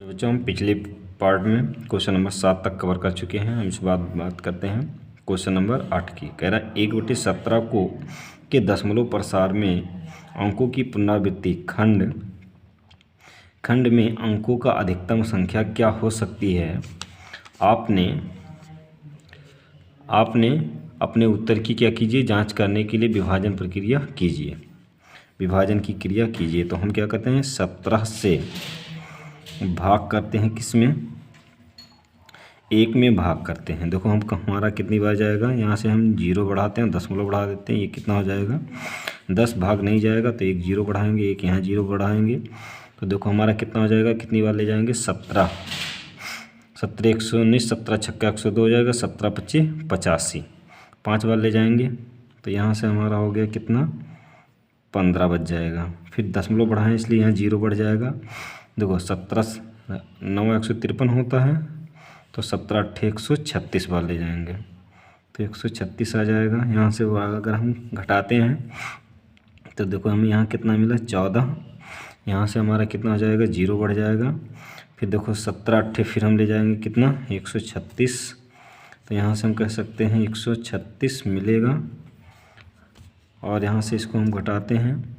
बच्चों हम पिछले पार्ट में क्वेश्चन नंबर 7 तक कवर कर चुके हैं। हम इस बात करते हैं क्वेश्चन नंबर 8 की। कह रहा है 1/17 को के दशमलव प्रसार में अंकों की पुनरावृत्ति खंड में अंकों का अधिकतम संख्या क्या हो सकती है। आपने अपने उत्तर की क्या कीजिए, जांच करने के लिए विभाजन प्रक्रिया कीजिए, विभाजन की क्रिया कीजिए। तो हम क्या करते हैं, 17 से भाग करते हैं, किस में, 1 में भाग करते हैं। देखो हम हमारा कितनी बार जाएगा, यहाँ से हम 0 बढ़ाते हैं, दशमलव बढ़ा देते हैं, ये कितना हो जाएगा 10 भाग नहीं जाएगा तो एक 0 बढ़ाएंगे, एक यहाँ 0 बढ़ाएंगे तो देखो हमारा कितना हो जाएगा, कितनी बार ले जाएंगे 17 119, 17 छक्का 102 हो जाएगा, 17 25 85, 5 बार ले जाएंगे तो यहाँ से हमारा हो गया कितना 15 बच जाएगा। फिर दशमलव बढ़ाएं इसलिए यहाँ 0 बढ़ जाएगा। देखो 17 9 153 होता है तो 17 8 136 बार ले जाएंगे तो 136 आ जाएगा। यहाँ से अगर हम घटाते हैं तो देखो हमें यहाँ कितना मिला 14, यहाँ से हमारा कितना हो जाएगा 0 बढ़ जाएगा। फिर देखो 17 8 फिर हम ले जाएंगे कितना 136, तो यहाँ से हम कह सकते हैं 136 मिलेगा। और यहाँ से इसको हम घटाते हैं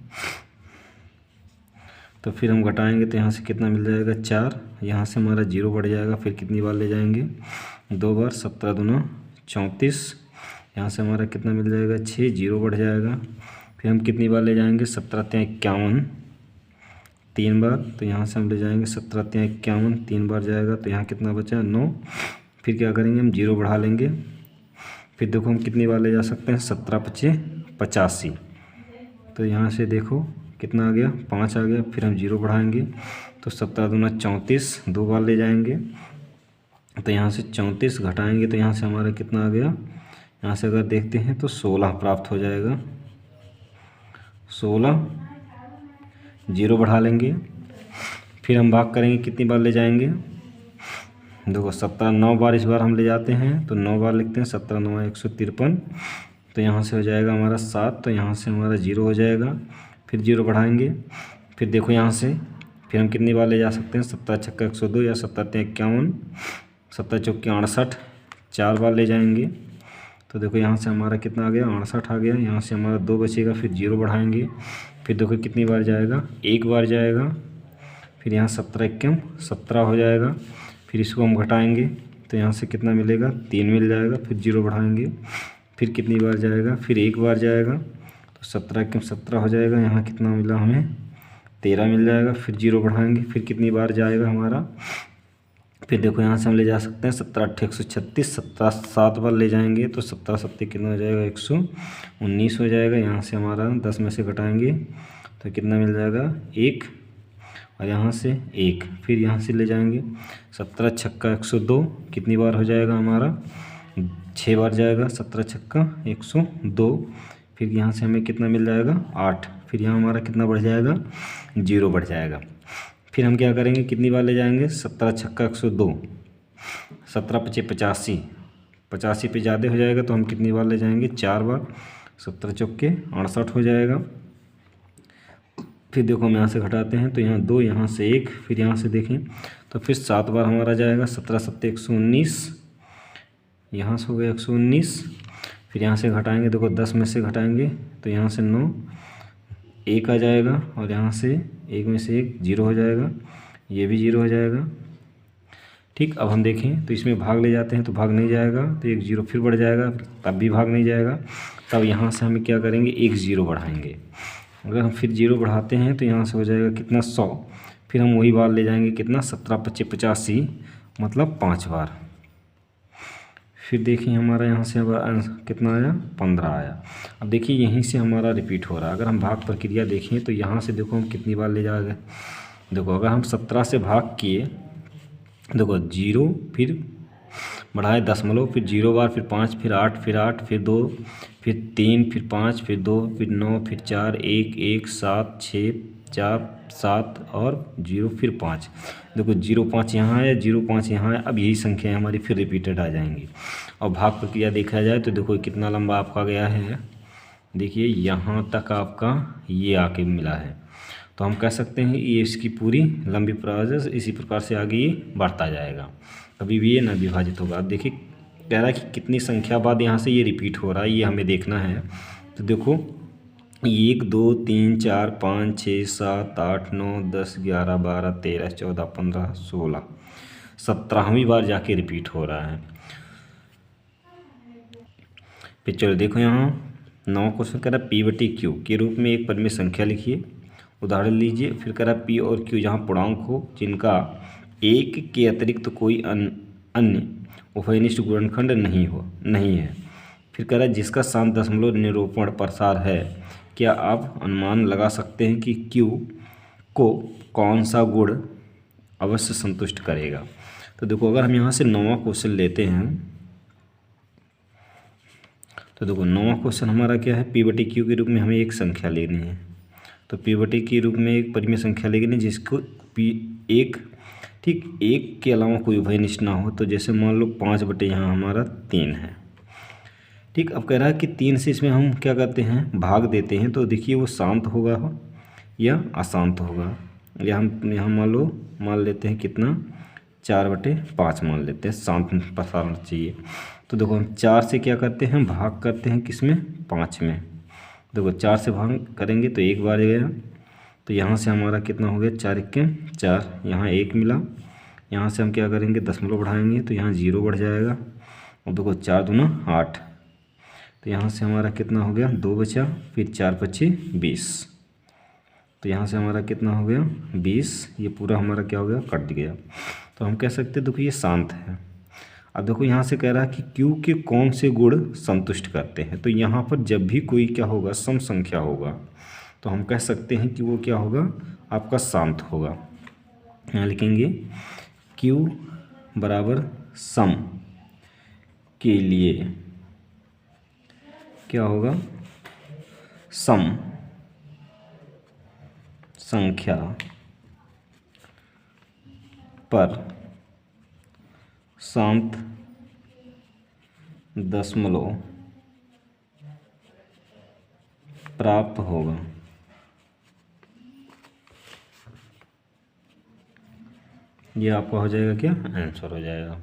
तो फिर हम घटाएंगे तो यहाँ से कितना मिल जाएगा 4, यहाँ से हमारा 0 बढ़ जाएगा। फिर कितनी बार ले जाएंगे 2 बार, 17 दूना 34, यहाँ से हमारा कितना मिल जाएगा 6, 0 बढ़ जाएगा। फिर हम कितनी बार ले जाएंगे 17 51 3 बार, तो यहाँ से हम ले जाएंगे 17 51 3 बार जाएगा तो यहाँ कितना बचा 9। फिर क्या करेंगे हम 0 बढ़ा लेंगे। फिर देखो हम कितनी बार ले जा सकते हैं 17 25 85, तो यहाँ से देखो कितना आ गया 5 आ गया। फिर हम 0 बढ़ाएंगे तो 17 दूना 34, 2 बार ले जाएंगे तो यहाँ से 34 घटाएंगे तो यहाँ से हमारा कितना आ गया, यहाँ से अगर देखते हैं तो 16 प्राप्त हो जाएगा। 16, 0 बढ़ा लेंगे। फिर हम भाग करेंगे, कितनी बार ले जाएंगे, देखो 17 9 बार इस बार हम ले जाते हैं तो 9 बार लिखते हैं, 17 9 153, तो यहाँ से हो जाएगा हमारा 7, तो यहाँ से हमारा 0 हो जाएगा। फिर 0 बढ़ाएंगे। फिर देखो यहाँ से फिर हम कितनी बार ले जा सकते हैं 17 छक्का 102 या 17 51, 17 चौके 68, 4 बार ले जाएंगे तो देखो यहाँ से हमारा कितना आ गया 68 आ गया। यहाँ से हमारा 2 बचेगा, फिर 0 बढ़ाएंगे। फिर देखो कितनी बार जाएगा, 1 बार जाएगा। फिर यहाँ 17 51 17 हो जाएगा। फिर इसको हम घटाएंगे तो यहाँ से कितना मिलेगा 3 मिल जाएगा। फिर 0 बढ़ाएंगे। फिर कितनी बार जाएगा, फिर 1 बार जाएगा तो 17 51 17 हो जाएगा। यहाँ कितना मिला हमें 13 मिल जाएगा। फिर 0 बढ़ाएंगे। फिर कितनी बार जाएगा हमारा, फिर देखो यहाँ से हम ले जा सकते हैं 17 8 136, 17 7 बार ले जाएंगे तो 17 7 कितना हो जाएगा 119 हो जाएगा। यहाँ से हमारा 10 में से घटाएंगे तो कितना मिल जाएगा 1, और यहाँ से 1। फिर यहाँ से ले जाएंगे 17 छक्का 102, कितनी बार हो जाएगा हमारा 6 बार जाएगा, 17 छक्का 102। फिर यहाँ से हमें कितना मिल जाएगा 8। फिर यहाँ हमारा कितना बढ़ जाएगा 0 बढ़ जाएगा। फिर हम क्या करेंगे, कितनी बार ले जाएंगे 17 छक्का 102, 17 25 85, 85 पे ज़्यादा हो जाएगा तो हम कितनी बार ले जाएंगे 4 बार, 17 चौके 68 हो जाएगा। फिर देखो हम यहाँ से घटाते हैं तो यहाँ 2, यहाँ से 1, फिर यहाँ से देखें तो फिर 7 बार हमारा जाएगा, 17 7 119, यहाँ से हो गया 119। फिर यहाँ से घटाएंगे, देखो 10 में से घटाएंगे तो यहाँ से 9, 1 आ जाएगा, और यहाँ से 1 में से 1 0 हो जाएगा, ये भी 0 हो जाएगा। ठीक, अब हम देखें तो इसमें भाग ले जाते हैं तो भाग नहीं जाएगा तो 1 0 फिर बढ़ जाएगा, तब भी भाग नहीं जाएगा। तब यहाँ से हम क्या करेंगे 1 0 बढ़ाएंगे। अगर हम फिर 0 बढ़ाते हैं तो यहाँ से हो जाएगा कितना 100। फिर हम वही बार ले जाएंगे कितना 17 25 85, मतलब 5 बार। फिर देखिए हमारा यहाँ से कितना आया 15 आया। अब देखिए यहीं से हमारा रिपीट हो रहा है। अगर हम भाग प्रक्रिया देखें तो यहाँ से देखो हम कितनी बार ले जाएंगे, देखो अगर हम 17 से भाग किए, देखो 0 फिर बढ़ाए दशमलव, फिर 0 बार, फिर 5, फिर 8, फिर 8, फिर 2, फिर 3, फिर 5, फिर 2, फिर 9, फिर 4, 1 1 7 6 4 7 और 0, फिर 5। देखो 0 5 यहाँ है, 0 5 यहाँ है। अब यही संख्या हमारी फिर रिपीटेड आ जाएंगी। और भाग प्रक्रिया देखा जाए तो देखो कितना लंबा आपका गया है, देखिए यहाँ तक आपका ये आके मिला है। तो हम कह सकते हैं ये इसकी पूरी लंबी प्रोसेस इसी प्रकार से आगे ये बढ़ता जाएगा, कभी भी ये न विभाजित होगा। अब देखिए कह रहा है कि कितनी संख्या बाद यहाँ से ये रिपीट हो रहा है, ये हमें देखना है। तो देखो 1 2 3 4 5 6 7 8 9 10 11 12 13 14 15 16 17वीं बार जाके रिपीट हो रहा है। फिर चलो देखो यहाँ 9 क्वेश्चन कह रहा है P/Q के रूप में एक परिमेय संख्या लिखिए। उदाहरण लीजिए। फिर कह रहा है P और Q जहाँ पूर्णांक हो जिनका 1 के अतिरिक्त तो कोई अन्य उभयनिष्ठ गुणनखंड नहीं है। फिर कह रहा है जिसका शांत दशमलव निरूपण प्रसार है, क्या आप अनुमान लगा सकते हैं कि Q को कौन सा गुण अवश्य संतुष्ट करेगा। तो देखो अगर हम यहाँ से 9वां क्वेश्चन लेते हैं तो देखो 9वां क्वेश्चन हमारा क्या है, P/Q के रूप में हमें एक संख्या लेनी है। तो P/Q के रूप में एक परिमेय संख्या लेनी है जिसको एक के अलावा कोई उभयनिष्ठ ना हो। तो जैसे मान लो 5/, यहाँ हमारा 3 है। ठीक, अब कह रहा है कि 3 से इसमें हम क्या करते हैं, भाग देते हैं। तो देखिए वो शांत होगा या अशांत होगा। या हम यहाँ मान लेते हैं कितना, 4/5 मान लेते हैं, शांत प्रसारण चाहिए। तो देखो हम 4 से क्या करते हैं, भाग करते हैं किस में, 5 में। देखो 4 से भाग करेंगे तो 1 बार गया। तो यहाँ से हमारा कितना हो गया, 4 1 4, यहाँ 1 मिला। यहाँ से हम क्या करेंगे, दशमलव बढ़ाएंगे तो यहाँ 0 बढ़ जाएगा। और देखो 4 दूना 8, तो यहाँ से हमारा कितना हो गया, 2 बचा। फिर 4 5 20, तो यहाँ से हमारा कितना हो गया, 20। ये पूरा हमारा क्या हो गया, कट गया। तो हम कह सकते हैं देखो ये शांत है। अब देखो यहाँ से कह रहा है कि Q के कौन से गुण संतुष्ट करते हैं। तो यहाँ पर जब भी कोई क्या होगा, सम संख्या होगा, तो हम कह सकते हैं कि वो क्या होगा, आपका शांत होगा। यहाँ लिखेंगे Q बराबर सम के लिए क्या होगा, सम संख्या पर शांत दशमलव प्राप्त होगा। ये आपका हो जाएगा क्या, आंसर हो जाएगा।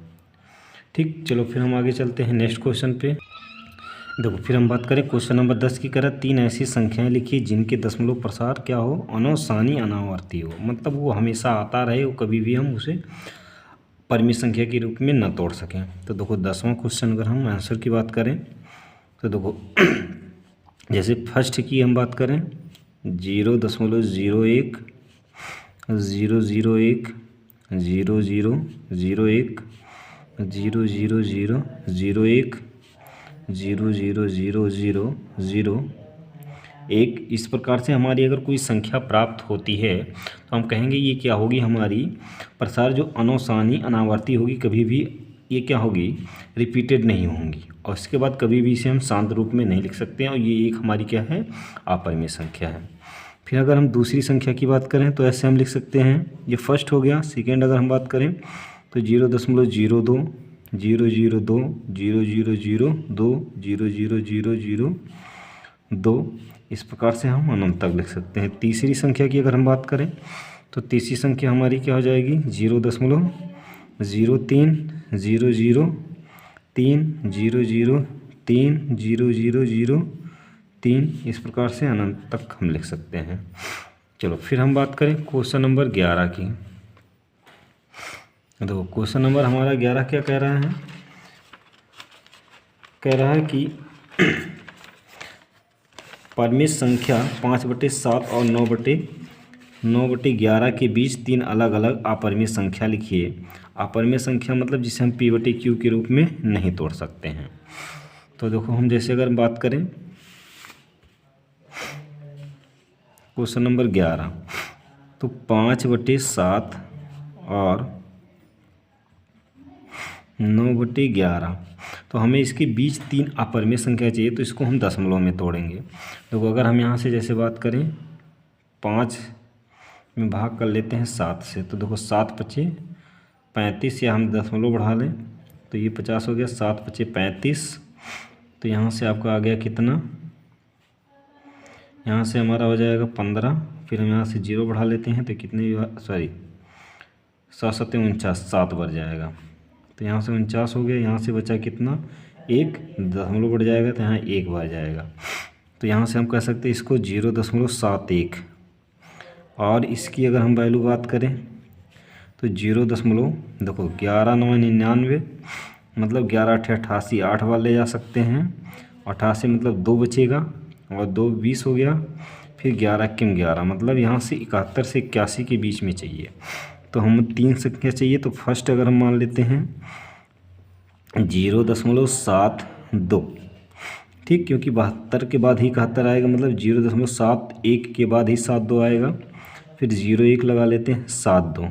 ठीक, चलो फिर हम आगे चलते हैं नेक्स्ट क्वेश्चन पे। देखो फिर हम बात करें क्वेश्चन नंबर 10 की। करें 3 ऐसी संख्याएं लिखिए जिनके दशमलव प्रसार क्या हो, अनवसानी अनावर्ती हो। मतलब वो हमेशा आता रहे, वो कभी भी हम उसे परिमेय संख्या के रूप में न तोड़ सकें। तो देखो 10वां क्वेश्चन अगर हम आंसर की बात करें तो देखो जैसे फर्स्ट की हम बात करें 0.01 001 00 01 000 01 00000 1। इस प्रकार से हमारी अगर कोई संख्या प्राप्त होती है तो हम कहेंगे ये क्या होगी, हमारी प्रसार जो अनवसानी अनावर्ती होगी, कभी भी ये क्या होगी, रिपीटेड नहीं होंगी। और इसके बाद कभी भी इसे हम शांत रूप में नहीं लिख सकते हैं। और ये एक हमारी क्या है, अपरिमेय संख्या है। फिर अगर हम दूसरी संख्या की बात करें तो ऐसे हम लिख सकते हैं, ये फर्स्ट हो गया। सेकेंड अगर हम बात करें तो 0.02 002 000 2 00002, इस प्रकार से हम अनंत तक लिख सकते हैं। तीसरी संख्या की अगर हम बात करें तो तीसरी संख्या हमारी क्या हो जाएगी, 0.03 003 003 इस प्रकार से अनंत तक हम लिख सकते हैं। चलो फिर हम बात करें क्वेश्चन नंबर 11 की। देखो क्वेश्चन नंबर हमारा 11 क्या कह रहा है, कह रहा है कि परिमेय संख्या 5/7 और 9/11 के बीच 3 अलग अलग अपरिमेय संख्या लिखिए। अपरिमेय संख्या मतलब जिसे हम P/Q के रूप में नहीं तोड़ सकते हैं। तो देखो हम जैसे अगर बात करें क्वेश्चन नंबर 11, तो 5/7 और 9/11, तो हमें इसके बीच 3 अपरिमेय संख्या चाहिए। तो इसको हम दशमलव में तोड़ेंगे। देखो अगर हम यहाँ से जैसे बात करें 5 में भाग कर लेते हैं 7 से, तो देखो 7 5 35, या हम दशमलव बढ़ा लें तो ये 50 हो गया। 7 5 35, तो यहाँ से आपका आ गया कितना, यहाँ से हमारा हो जाएगा 15 फिर हम यहाँ से 0 बढ़ा लेते हैं तो कितने, सॉरी 7 7 49, 7 बढ़ जाएगा। तो यहाँ से 49 हो गया, यहाँ से बचा कितना, 1 दशमलव बढ़ जाएगा तो यहाँ 1 बढ़ जाएगा। तो यहाँ से हम कह सकते हैं इसको 0.71। और इसकी अगर हम वैल्यू बात करें तो 0 दशमलव, देखो 11 9 99, मतलब 11 8 88, 8 बार ले जा सकते हैं। 88 मतलब 2 बचेगा और 2 20 हो गया, फिर 11 किम 11, मतलब यहाँ से 71 से 81 के बीच में चाहिए। तो हम 3 संख्या चाहिए, तो फर्स्ट अगर हम मान लेते हैं 0.72, ठीक, क्योंकि 72 के बाद ही 71 आएगा, मतलब 0.71 के बाद ही 72 आएगा। फिर 0 1 लगा लेते हैं, 72,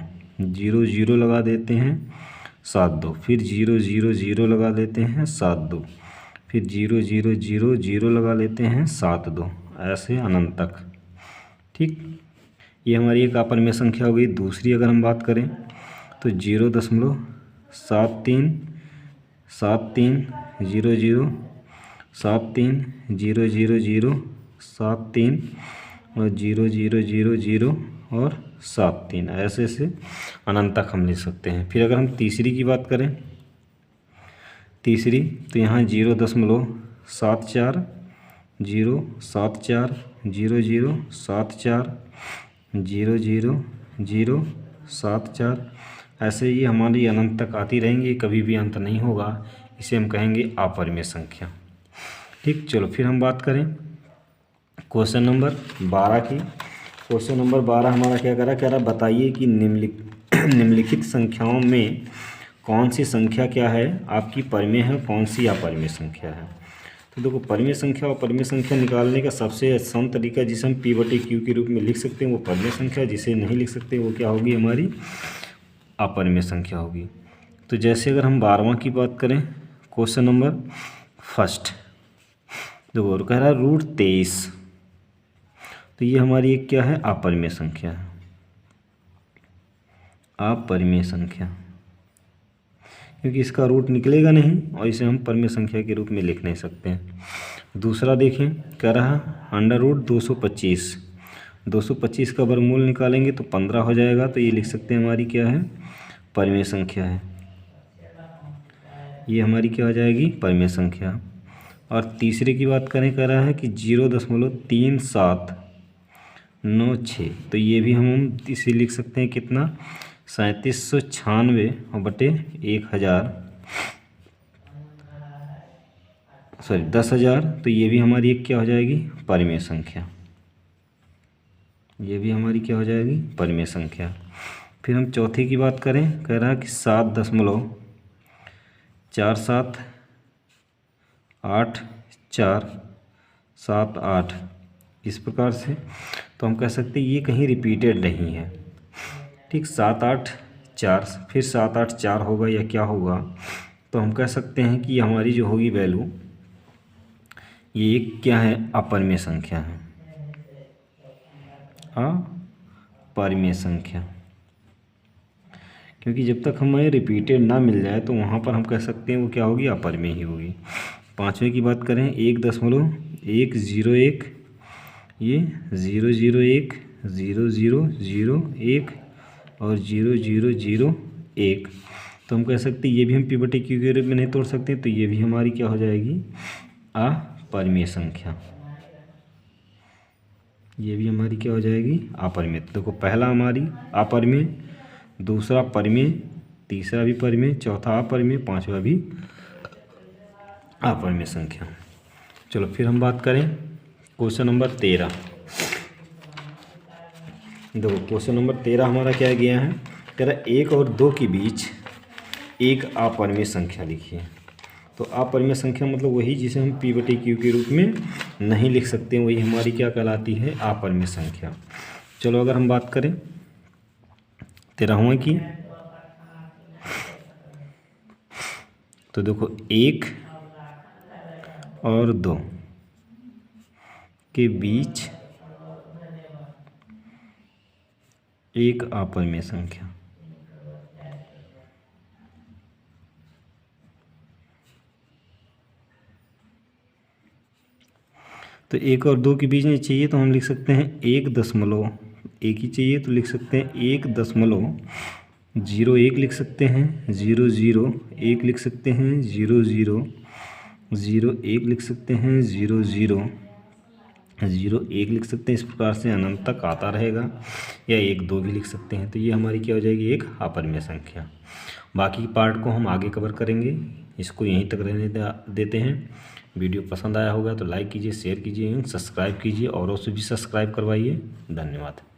0 0 लगा देते हैं, 72, फिर 0 0 0 लगा देते हैं, 72, फिर 0 0 0 0 लगा लेते हैं, 72, ऐसे अनंत तक। ठीक, ये हमारी एक अपरिमेय संख्या हो गई। दूसरी अगर हम बात करें तो 0.73 73 0 0 73 0 0 0 73 और 0 0 0 0 और 73, ऐसे से अनंत तक हम लिख सकते हैं। फिर अगर हम तीसरी की बात करें, तीसरी तो यहाँ 0.74 0 74 0 0 74 0 0 0 74, ऐसे ये हमारी अनंत तक आती रहेंगी, कभी भी अंत नहीं होगा। इसे हम कहेंगे अपरिमेय संख्या। ठीक, चलो फिर हम बात करें क्वेश्चन नंबर 12 की। क्वेश्चन नंबर 12 हमारा क्या कह रहा बताइए कि निम्नलिखित संख्याओं में कौन सी संख्या क्या है आपकी परिमेय है, कौन सी अपरिमेय संख्या है। तो देखो, परिमेय संख्या और परिमेय संख्या निकालने का सबसे आसान तरीका जिसे हम P/Q के रूप में लिख सकते हैं वो परिमेय संख्या, जिसे नहीं लिख सकते वो क्या होगी, हमारी अपरिमेय संख्या होगी। तो जैसे अगर हम 12वां की बात करें, क्वेश्चन नंबर फर्स्ट, देखो कह रहा है √23, तो ये हमारी एक क्या है, अपरिमेय संख्या है, अपरिमेय संख्या, क्योंकि इसका रूट निकलेगा नहीं और इसे हम परिमेय संख्या के रूप में लिख नहीं सकते हैं। दूसरा देखें, कह रहा √225, 225 का वर्गमूल निकालेंगे तो 15 हो जाएगा, तो ये लिख सकते हैं हमारी क्या है, परिमेय संख्या है, ये हमारी क्या हो जाएगी, परिमेय संख्या। और तीसरे की बात करें, कह रहा है कि 0.3796, तो ये भी हम इसे लिख सकते हैं कितना, 3796 और बटे 1000, सॉरी 10,000, तो ये भी हमारी एक क्या हो जाएगी, परिमेय संख्या, ये भी हमारी क्या हो जाएगी, परिमेय संख्या। फिर हम चौथे की बात करें, कह रहा है कि 7.478478, इस प्रकार से। तो हम कह सकते हैं ये कहीं रिपीटेड नहीं है। ठीक, 7 8 4, फिर 7 8 4 होगा या क्या होगा, तो हम कह सकते हैं कि हमारी जो होगी वैल्यू, ये एक क्या है, अपरिमेय संख्या है, अपरिमेय संख्या, क्योंकि जब तक हमें रिपीटेड ना मिल जाए तो वहाँ पर हम कह सकते हैं वो क्या होगी, अपरिमेय ही होगी। पाँचवें की बात करें, 1.101, ये 001 0001 और 0001, तो हम कह सकते हैं ये भी हम P/Q के रूप में नहीं तोड़ सकते, तो ये भी हमारी क्या हो जाएगी, अपरिमेय संख्या, ये भी हमारी क्या हो जाएगी, अपरिमेय। तो देखो, पहला हमारी अपरिमेय, दूसरा परिमेय, तीसरा भी परिमेय, चौथा अपरिमेय, पांचवा भी अपरिमेय संख्या। चलो फिर हम बात करें क्वेश्चन नंबर 13। देखो, क्वेश्चन नंबर 13 हमारा क्या गया है, कह रहा 1 और 2 के बीच एक अपरिमेय संख्या लिखिए। तो अपरिमेय संख्या मतलब वही जिसे हम P/Q के रूप में नहीं लिख सकते, वही हमारी क्या कहलाती है, अपरिमेय संख्या। चलो अगर हम बात करें 13वां की, तो देखो 1 और 2 के बीच एक अपरिमेय संख्या, तो 1 और 2 के बीच में चाहिए तो हम लिख सकते हैं 1.2 एक ही चाहिए तो लिख सकते हैं 1.01 लिख सकते हैं, 0.01 लिख सकते हैं, 0.001 लिख सकते हैं, 0.001 लिख सकते हैं। इस प्रकार से अनंत तक आता रहेगा, या 1-2 भी लिख सकते हैं। तो ये हमारी क्या हो जाएगी, एक अपरिमेय संख्या। बाकी पार्ट को हम आगे कवर करेंगे, इसको यहीं तक रहने देते हैं। वीडियो पसंद आया होगा तो लाइक कीजिए, शेयर कीजिए, सब्सक्राइब कीजिए, और भी सब्सक्राइब करवाइए। धन्यवाद।